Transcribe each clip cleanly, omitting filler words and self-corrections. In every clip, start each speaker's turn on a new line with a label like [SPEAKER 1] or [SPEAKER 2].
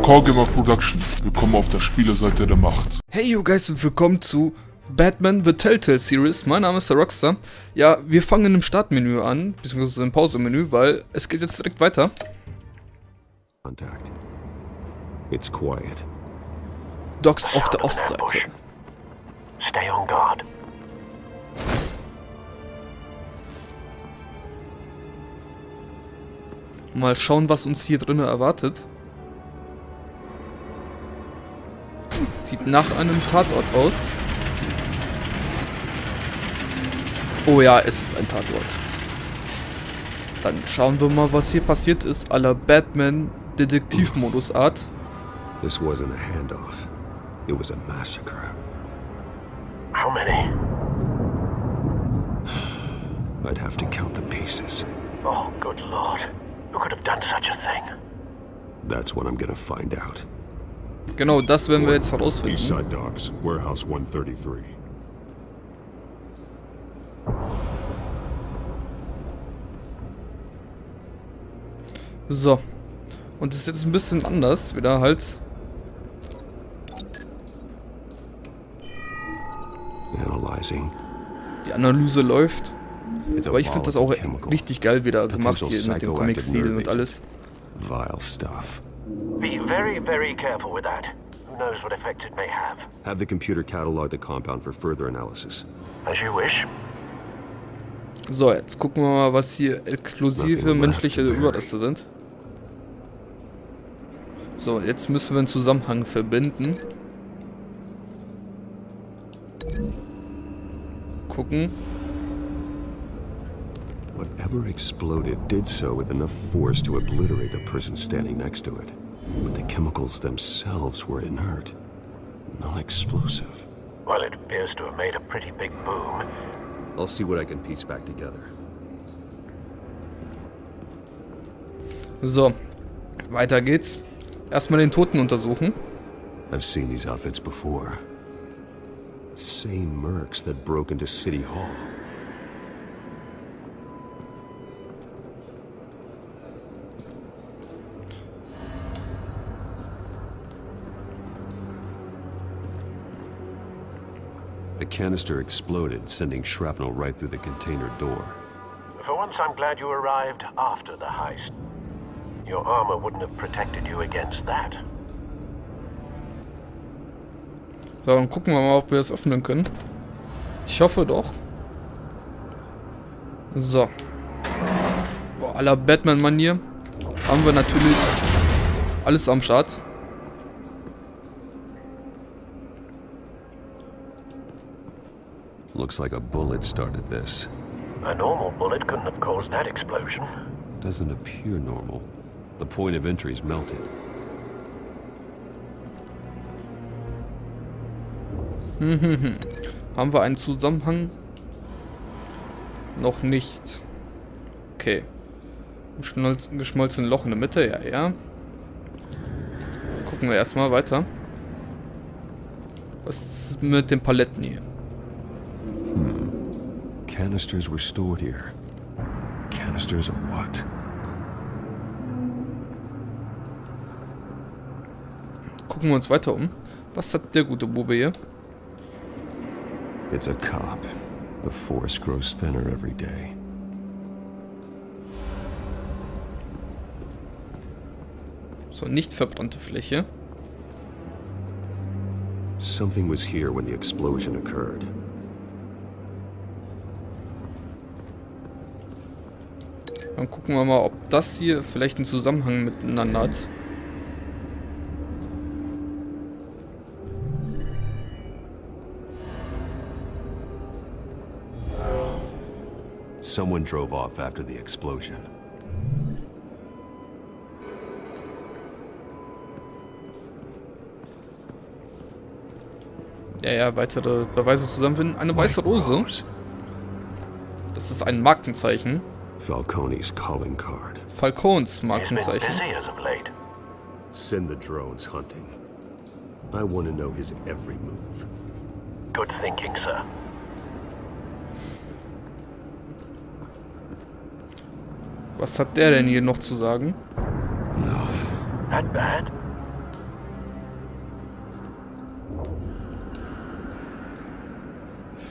[SPEAKER 1] CoregamerProduction. Willkommen auf der Spieleseite der Macht.
[SPEAKER 2] Hey you guys und willkommen zu Batman The Telltale Series. Mein Name ist der Rockstar. Ja, wir fangen im Startmenü an, beziehungsweise im Pausemenü, weil es geht jetzt direkt weiter.
[SPEAKER 3] Contact. It's quiet.
[SPEAKER 2] Docks auf der Ostseite.
[SPEAKER 4] Stay on guard.
[SPEAKER 2] Mal schauen, was uns hier drinnen erwartet. Sieht nach einem Tatort aus. Oh ja, es ist ein Tatort. Dann schauen wir mal, was hier passiert ist, à la Batman Detektivmodus Art.
[SPEAKER 3] This wasn't a handoff. It was a massacre.
[SPEAKER 4] How many?
[SPEAKER 3] I'd have to count the pieces.
[SPEAKER 4] Oh, good lord. Who could have done such a thing?
[SPEAKER 3] That's what I'm gonna find out.
[SPEAKER 2] Genau, das werden wir jetzt herausfinden.
[SPEAKER 1] Eastside Docks, Warehouse 133.
[SPEAKER 2] So. Und es ist jetzt ein bisschen anders, wieder halt.
[SPEAKER 3] Analyzing.
[SPEAKER 2] Die Analyse läuft.
[SPEAKER 3] It's a
[SPEAKER 2] Aber ich finde das auch
[SPEAKER 3] volatile chemical.
[SPEAKER 2] richtig geil wieder gemacht hier
[SPEAKER 3] Potential
[SPEAKER 2] mit dem
[SPEAKER 3] psychoactive
[SPEAKER 2] Comic-Stil
[SPEAKER 3] nerve
[SPEAKER 2] und alles.
[SPEAKER 3] Vile stuff.
[SPEAKER 4] Be very, very careful with that. Who knows what effect it may have?
[SPEAKER 3] Have the computer catalog the compound for further analysis.
[SPEAKER 4] As you wish.
[SPEAKER 2] So, jetzt gucken wir mal, was hier explosive menschliche Überreste sind. So, jetzt müssen wir einen Zusammenhang verbinden. Gucken.
[SPEAKER 3] Whatever exploded did so with enough force to obliterate the person standing next to it. But the chemicals themselves were inert, non-explosive.
[SPEAKER 4] Well, it appears to have made a pretty big boom.
[SPEAKER 3] I'll see what I can piece back together.
[SPEAKER 2] So, weiter geht's. Erstmal den Toten untersuchen.
[SPEAKER 3] I've seen these outfits before. Same mercs that broke into City Hall. The canister exploded, sending shrapnel right through the container door.
[SPEAKER 4] For once, I'm glad you arrived after the heist. Your armor wouldn't have protected you against that.
[SPEAKER 2] So, dann gucken wir mal, ob wir es öffnen können. Ich hoffe doch. So. Boah, à la Batman-Manier haben wir natürlich alles am Start.
[SPEAKER 3] Looks like a bullet started this.
[SPEAKER 4] A normal bullet couldn't have caused that explosion.
[SPEAKER 3] Doesn't appear normal. The point of entry's melted.
[SPEAKER 2] Haben wir einen Zusammenhang? Noch nicht. Okay. Geschmolzene Loch in der Mitte, ja, ja. Gucken wir erstmal weiter. Was ist mit den Paletten hier?
[SPEAKER 3] Canisters were stored here. Canisters of what?
[SPEAKER 2] Gucken wir uns weiter um. Was hat der gute Bube hier?
[SPEAKER 3] It's a cop. The force grows thinner every day.
[SPEAKER 2] So, nicht verbrannte Fläche.
[SPEAKER 3] Something was here when the explosion occurred.
[SPEAKER 2] Dann gucken wir mal, ob das hier vielleicht einen Zusammenhang miteinander hat.
[SPEAKER 3] Someone drove off after the explosion.
[SPEAKER 2] Ja, weitere Beweise zusammenfinden. Eine weiße Rose. Das ist ein Markenzeichen.
[SPEAKER 3] Falcones calling card.
[SPEAKER 2] Falcones
[SPEAKER 4] He's been
[SPEAKER 2] Markenzeichen.
[SPEAKER 4] busy as of late.
[SPEAKER 3] Send the drones hunting. I want to know his every move.
[SPEAKER 4] Good thinking, sir.
[SPEAKER 2] Was hat der denn hier noch zu sagen?
[SPEAKER 4] That bad?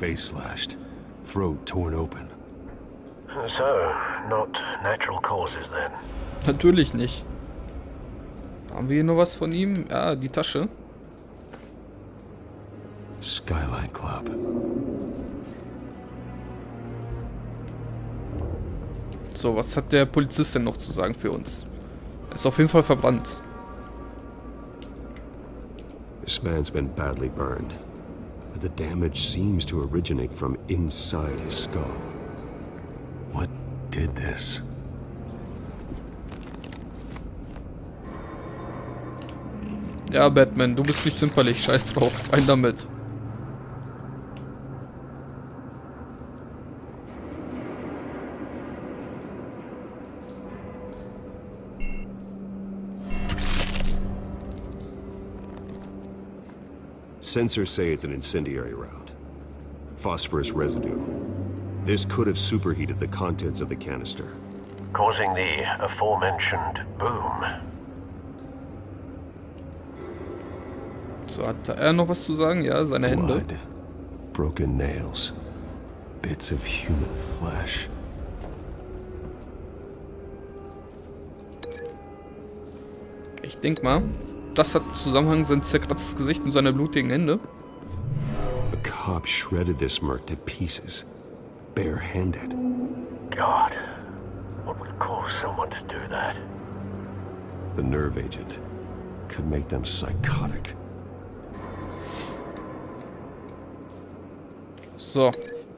[SPEAKER 3] face slashed, throat torn open.
[SPEAKER 4] So, not natural causes then.
[SPEAKER 2] Natürlich nicht. Haben wir hier noch was von ihm? Ja, die Tasche.
[SPEAKER 3] Skyline Club.
[SPEAKER 2] So, was hat der Polizist denn noch zu sagen für uns? Er ist auf jeden Fall verbrannt.
[SPEAKER 3] This man's been badly burned, but the damage seems to originate from inside his skull. What did this?
[SPEAKER 2] Ja, Batman, du bist nicht zimperlich. Scheiß drauf. Rein damit.
[SPEAKER 3] Sensors say it's an incendiary round. Phosphorus residue. This could have superheated the contents of the canister.
[SPEAKER 4] Causing the aforementioned boom.
[SPEAKER 2] So, hat er noch was zu sagen? Ja, seine Hände.
[SPEAKER 3] Blood, broken nails, bits of human flesh.
[SPEAKER 2] Ich denk mal, das hat Zusammenhang sein zerkratztes Gesicht und seine blutigen Hände.
[SPEAKER 3] A cop shredded this merc to pieces, barehanded.
[SPEAKER 4] God, what would cause someone to do that?
[SPEAKER 3] The nerve agent could make them psychotic.
[SPEAKER 2] So,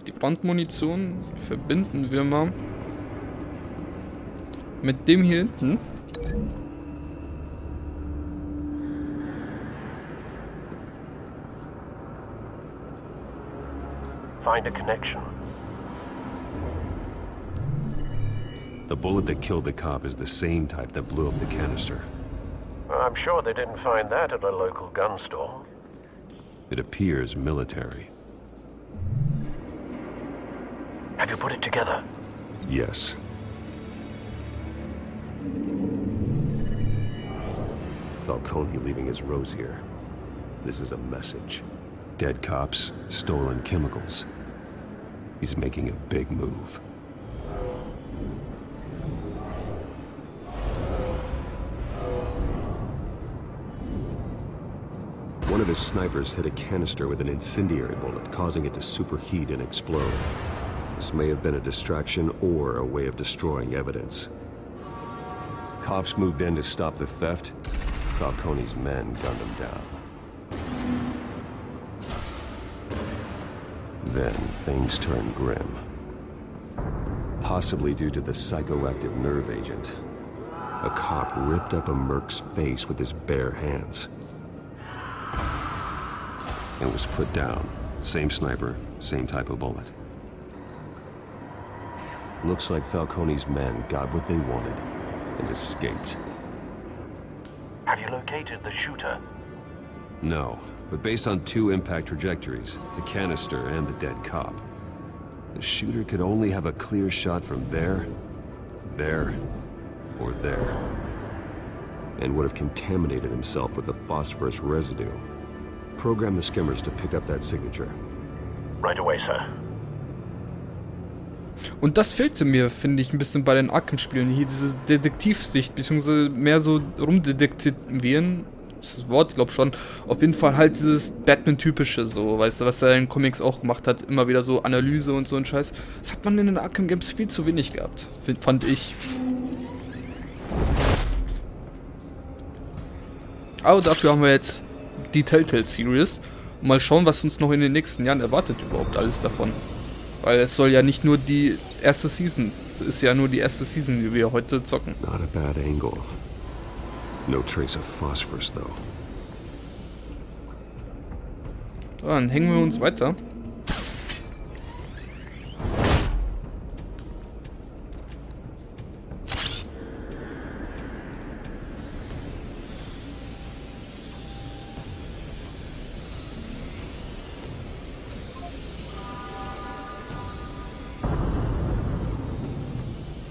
[SPEAKER 2] die Brandmunition verbinden wir mal mit dem hier hinten.
[SPEAKER 4] Find a connection.
[SPEAKER 3] The bullet that killed the cop is the same type that blew up the canister.
[SPEAKER 4] I'm sure they didn't find that at a local gun store.
[SPEAKER 3] It appears military.
[SPEAKER 4] Have you put it together?
[SPEAKER 3] Yes. Falcone leaving his Rose here. This is a message. Dead cops, stolen chemicals. He's making a big move. One of his snipers hit a canister with an incendiary bullet, causing it to superheat and explode. This may have been a distraction or a way of destroying evidence. Cops moved in to stop the theft. Falcone's men gunned him down. Then things turned grim. Possibly due to the psychoactive nerve agent. A cop ripped up a merc's face with his bare hands. And was put down. Same sniper, same type of bullet. Looks like Falcone's men got what they wanted and escaped.
[SPEAKER 4] Have you located the shooter?
[SPEAKER 3] No, but based on two impact trajectories, the canister and the dead cop, the shooter could only have a clear shot from there, or there, and would have contaminated himself with the phosphorus residue. Program the skimmers to pick up that signature.
[SPEAKER 4] Right away, sir.
[SPEAKER 2] Und das fehlte mir, finde ich, ein bisschen bei den Arkham-Spielen. Hier diese Detektivsicht, beziehungsweise mehr so rumdetektivieren. Das Wort, ich glaube schon. Auf jeden Fall halt dieses Batman-typische, so, weißt du, was er in Comics auch gemacht hat. Immer wieder so Analyse und so ein Scheiß. Das hat man in den Arkham-Games viel zu wenig gehabt, fand ich. Aber dafür haben wir jetzt die Telltale Series. Und mal schauen, was uns noch in den nächsten Jahren erwartet überhaupt alles davon. Weil es soll ja nicht nur die erste Season, es ist ja nur die erste Season, die wir heute zocken.
[SPEAKER 3] Not a bad angle. No trace of phosphorus, though.
[SPEAKER 2] So, dann hängen wir uns weiter.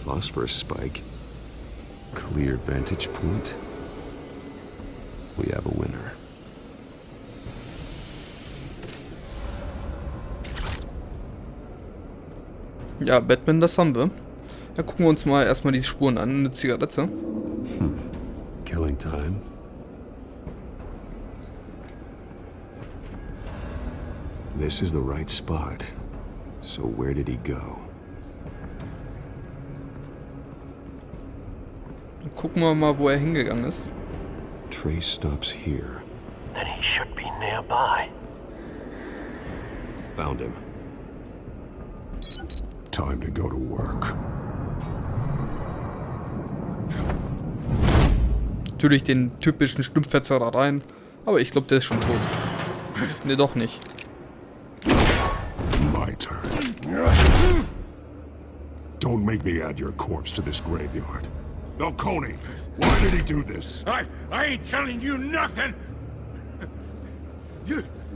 [SPEAKER 3] Phosphorus spike. Clear vantage point. We have a winner.
[SPEAKER 2] Ja, Batman, das haben wir. Dann gucken wir uns mal erstmal die Spuren an. Eine Zigarette.
[SPEAKER 3] Killing time. This is the right spot. So where did he go?
[SPEAKER 2] Dann gucken wir mal, wo er hingegangen ist.
[SPEAKER 3] Trace stops here.
[SPEAKER 4] Then he should be nearby.
[SPEAKER 3] Found him. Time to go to work.
[SPEAKER 2] Natürlich den typischen Stimmfetzerereien. Aber ich glaube, der ist schon tot. Ne, doch nicht.
[SPEAKER 5] My turn. Don't make me add your corpse to this graveyard. Falcone, why did he do this?
[SPEAKER 6] I ain't telling you nothing.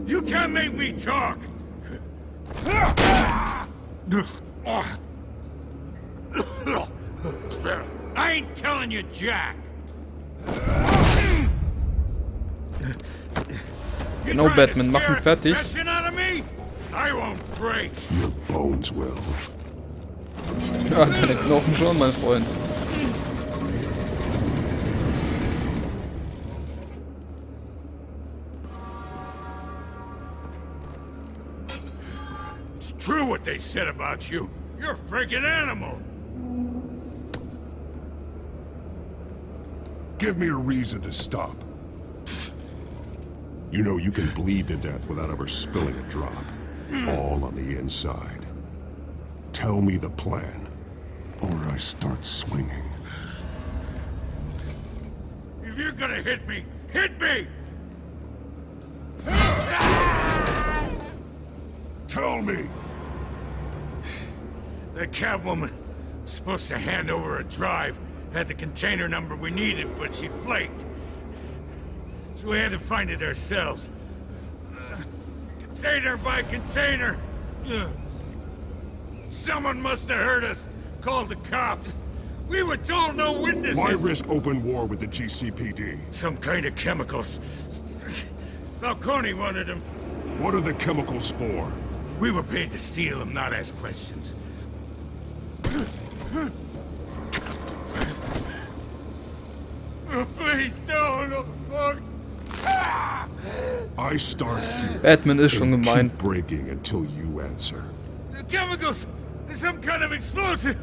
[SPEAKER 6] You can't make me talk. I ain't telling you, Jack.
[SPEAKER 2] Genau, Batman, mach ihn fertig.
[SPEAKER 6] I won't break.
[SPEAKER 5] Your bones will.
[SPEAKER 2] Ja, deine Knochen schon, mein Freund.
[SPEAKER 6] It's true what they said about you. You're a freaking animal.
[SPEAKER 5] Give me a reason to stop. You know you can bleed to death without ever spilling a drop. All on the inside. Tell me the plan, or I start swinging.
[SPEAKER 6] If you're gonna hit me, hit me!
[SPEAKER 5] Tell me!
[SPEAKER 6] The Catwoman was supposed to hand over a drive, had the container number we needed, but she flaked. So we had to find it ourselves. Container by container. Someone must have heard us, called the cops. We were told no witnesses.
[SPEAKER 5] Why risk open war with the GCPD?
[SPEAKER 6] Some kind of chemicals. Falcone wanted them.
[SPEAKER 5] What are the chemicals for?
[SPEAKER 6] We were paid to steal them, not ask questions. Please, no.
[SPEAKER 5] I start here.
[SPEAKER 2] Batman ist schon
[SPEAKER 5] and
[SPEAKER 2] gemein.
[SPEAKER 5] keep breaking until you answer.
[SPEAKER 6] The chemicals! There's some kind of explosive!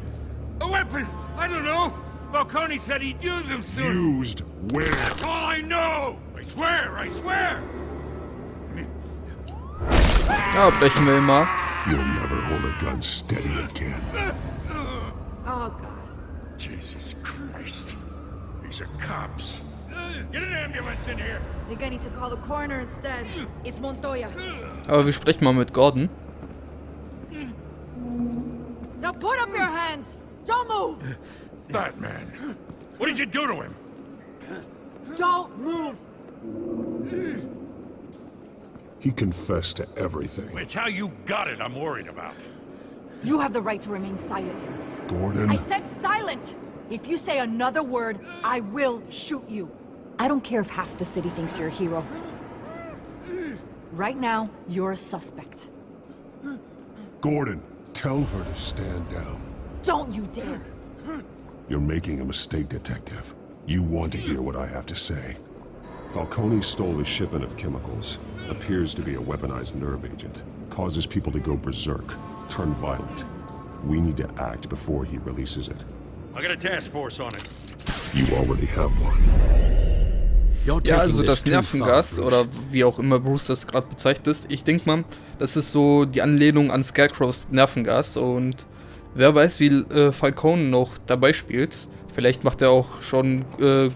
[SPEAKER 6] A weapon! I don't know! Falcone said he'd use them soon!
[SPEAKER 5] Used where?
[SPEAKER 6] That's all I know! I swear!
[SPEAKER 2] Ja, brechen wir ihn mal.
[SPEAKER 5] You'll never hold a gun steady again.
[SPEAKER 7] Oh, God.
[SPEAKER 6] Jesus Christ. These are cops. Get an ambulance in here!
[SPEAKER 7] Think I need to call the coroner instead. It's Montoya.
[SPEAKER 2] Aber wir sprechen mal mit Gordon.
[SPEAKER 7] Now put up your hands! Don't move!
[SPEAKER 6] Batman! What did you do to him?
[SPEAKER 7] Don't move!
[SPEAKER 5] He confessed to everything.
[SPEAKER 6] It's how you got it I'm worried about.
[SPEAKER 7] You have the right to remain silent.
[SPEAKER 5] Gordon,
[SPEAKER 7] I said silent! If you say another word, I will shoot you. I don't care if half the city thinks you're a hero. Right now, you're a suspect.
[SPEAKER 5] Gordon, tell her to stand down.
[SPEAKER 7] Don't you dare!
[SPEAKER 5] You're making a mistake, Detective. You want to hear what I have to say.
[SPEAKER 3] Falcone stole a shipment of chemicals. Appears to be a weaponized nerve agent. Causes people to go berserk, turn violent. We need to act before he releases it.
[SPEAKER 6] I got a task force on it.
[SPEAKER 5] You already have one.
[SPEAKER 2] Ja, also das Nervengas, oder wie auch immer Bruce das gerade bezeichnet ist, ich denke mal, das ist so die Anlehnung an Scarecrows Nervengas und wer weiß, wie Falcone noch dabei spielt. Vielleicht macht er auch schon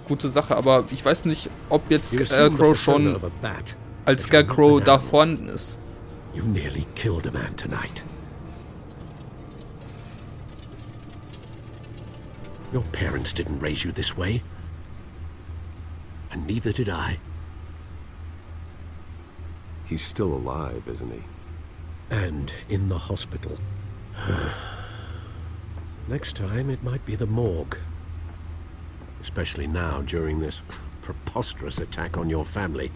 [SPEAKER 2] gute Sache, aber ich weiß nicht, ob jetzt Scarecrow schon als Scarecrow da vorhanden ist.
[SPEAKER 8] You nearly killed a man tonight. Your parents didn't raise you this way. And neither did I.
[SPEAKER 3] He's still alive, isn't he?
[SPEAKER 8] And in the hospital. Next time, it might be the morgue. Especially now, during this preposterous attack on your family.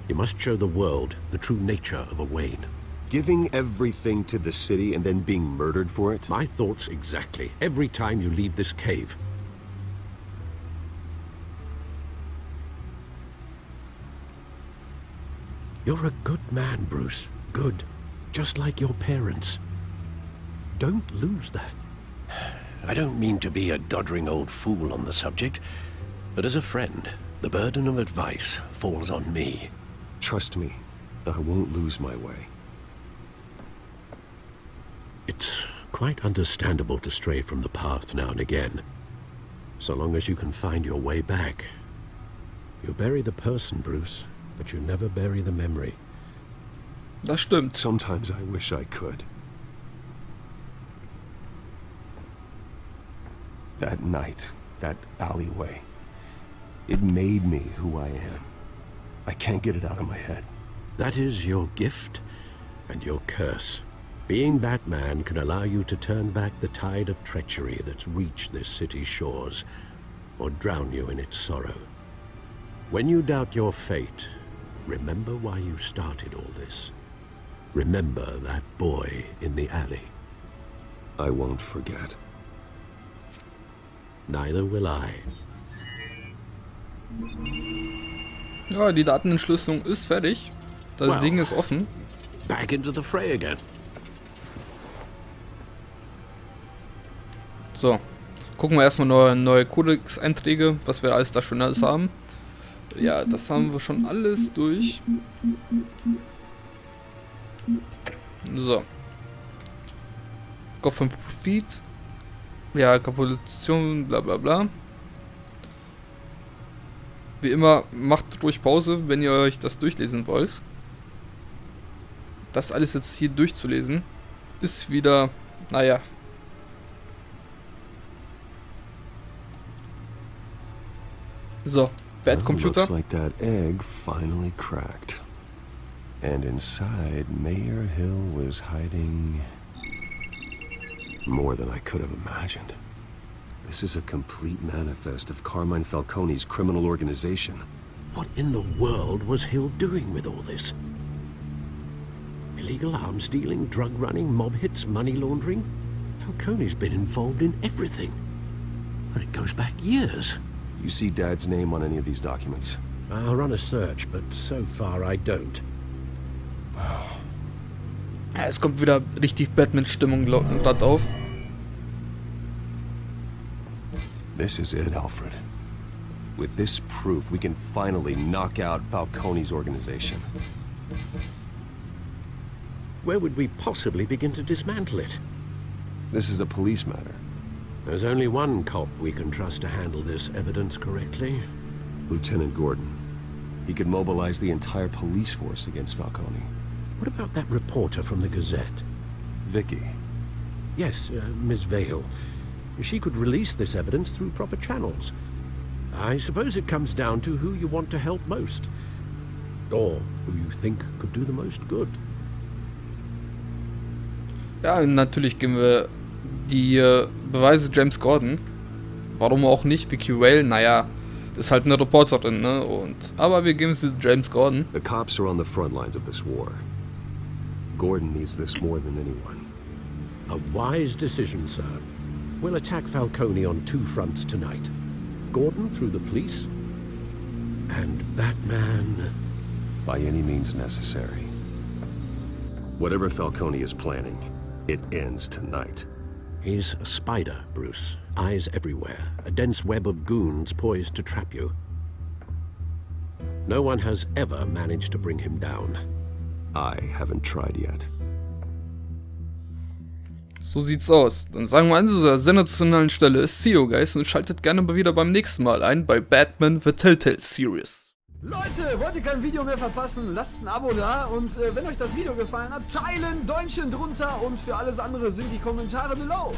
[SPEAKER 8] You must show the world the true nature of a Wayne.
[SPEAKER 3] Giving everything to the city and then being murdered for it?
[SPEAKER 8] My thoughts exactly. Every time you leave this cave. You're a good man, Bruce. Good. Just like your parents. Don't lose that. I don't mean to be a doddering old fool on the subject, but as a friend, the burden of advice falls on me.
[SPEAKER 3] Trust me, I won't lose my way.
[SPEAKER 8] It's quite understandable to stray from the path now and again. So long as you can find your way back. You bury the person, Bruce, but you never bury the memory.
[SPEAKER 2] Das stimmt.
[SPEAKER 3] Sometimes I wish I could. That night, that alleyway, it made me who I am. I can't get it out of my head.
[SPEAKER 8] That is your gift and your curse. Being Batman can allow you to turn back the tide of treachery that's reached this city's shores, or drown you in its sorrow. When you doubt your fate, remember why you started all this. Remember that boy in the alley.
[SPEAKER 3] I won't forget.
[SPEAKER 8] Neither will I.
[SPEAKER 2] Ja, die Datenentschlüsselung ist fertig. Das
[SPEAKER 8] Wow.
[SPEAKER 2] Ding ist offen.
[SPEAKER 8] Back into the fray again.
[SPEAKER 2] So, gucken wir erstmal neue Codex-Einträge, was wir alles da schon alles haben. Ja, das haben wir schon alles durch. So. Gotham Profit. Ja, Kapitulation, bla bla bla. Wie immer, macht ruhig Pause, wenn ihr euch das durchlesen wollt. Das alles jetzt hier durchzulesen, ist wieder, naja. So, Bad Computer.
[SPEAKER 3] Looks like that egg finally cracked. And inside, Mayor Hill was hiding more than I could have imagined. This is a complete manifest of Carmine Falcone's criminal organization.
[SPEAKER 8] What in the world was Hill doing with all this? Illegal arms dealing, drug running, mob hits, money laundering? Falcone's been involved in everything. And it goes back years.
[SPEAKER 3] You see Dad's name on any of these documents?
[SPEAKER 8] I'll run a search, but so far I don't.
[SPEAKER 2] Ja, es kommt wieder richtig Batman-Stimmung gerade auf.
[SPEAKER 3] This is it, Alfred. With this proof, we can finally knock out Falcone's organization.
[SPEAKER 8] Where would we possibly begin to dismantle it?
[SPEAKER 3] This is a police matter.
[SPEAKER 8] There's only one cop we can trust to handle this evidence correctly.
[SPEAKER 3] Lieutenant Gordon. He could mobilize the entire police force against Falcone.
[SPEAKER 8] What about that reporter from the Gazette?
[SPEAKER 3] Vicky.
[SPEAKER 8] Yes, Miss Vale. She could release this evidence through proper channels. I suppose it comes down to who you want to help most. Or who you think could do the most good.
[SPEAKER 2] Ja, natürlich geben wir die Beweise James Gordon. Warum auch nicht? Vicky Vale, naja, ist halt eine Reporterin, ne? Aber wir geben sie James Gordon.
[SPEAKER 3] The cops are on the front lines of this war. Gordon needs this more than anyone.
[SPEAKER 8] A wise decision, sir. We'll attack Falcone on two fronts tonight. Gordon through the police, and Batman...
[SPEAKER 3] By any means necessary. Whatever Falcone is planning, it ends tonight.
[SPEAKER 8] He's a spider, Bruce. Eyes everywhere. A dense web of goons poised to trap you. No one has ever managed to bring him down.
[SPEAKER 3] I haven't tried yet.
[SPEAKER 2] So sieht's aus. Dann sagen wir an dieser sensationellen Stelle, see you guys, und schaltet gerne mal wieder beim nächsten Mal ein bei Batman The Telltale Series.
[SPEAKER 9] Leute, wollt ihr kein Video mehr verpassen? Lasst ein Abo da und wenn euch das Video gefallen hat, teilen, Däumchen drunter und für alles andere sind die Kommentare below.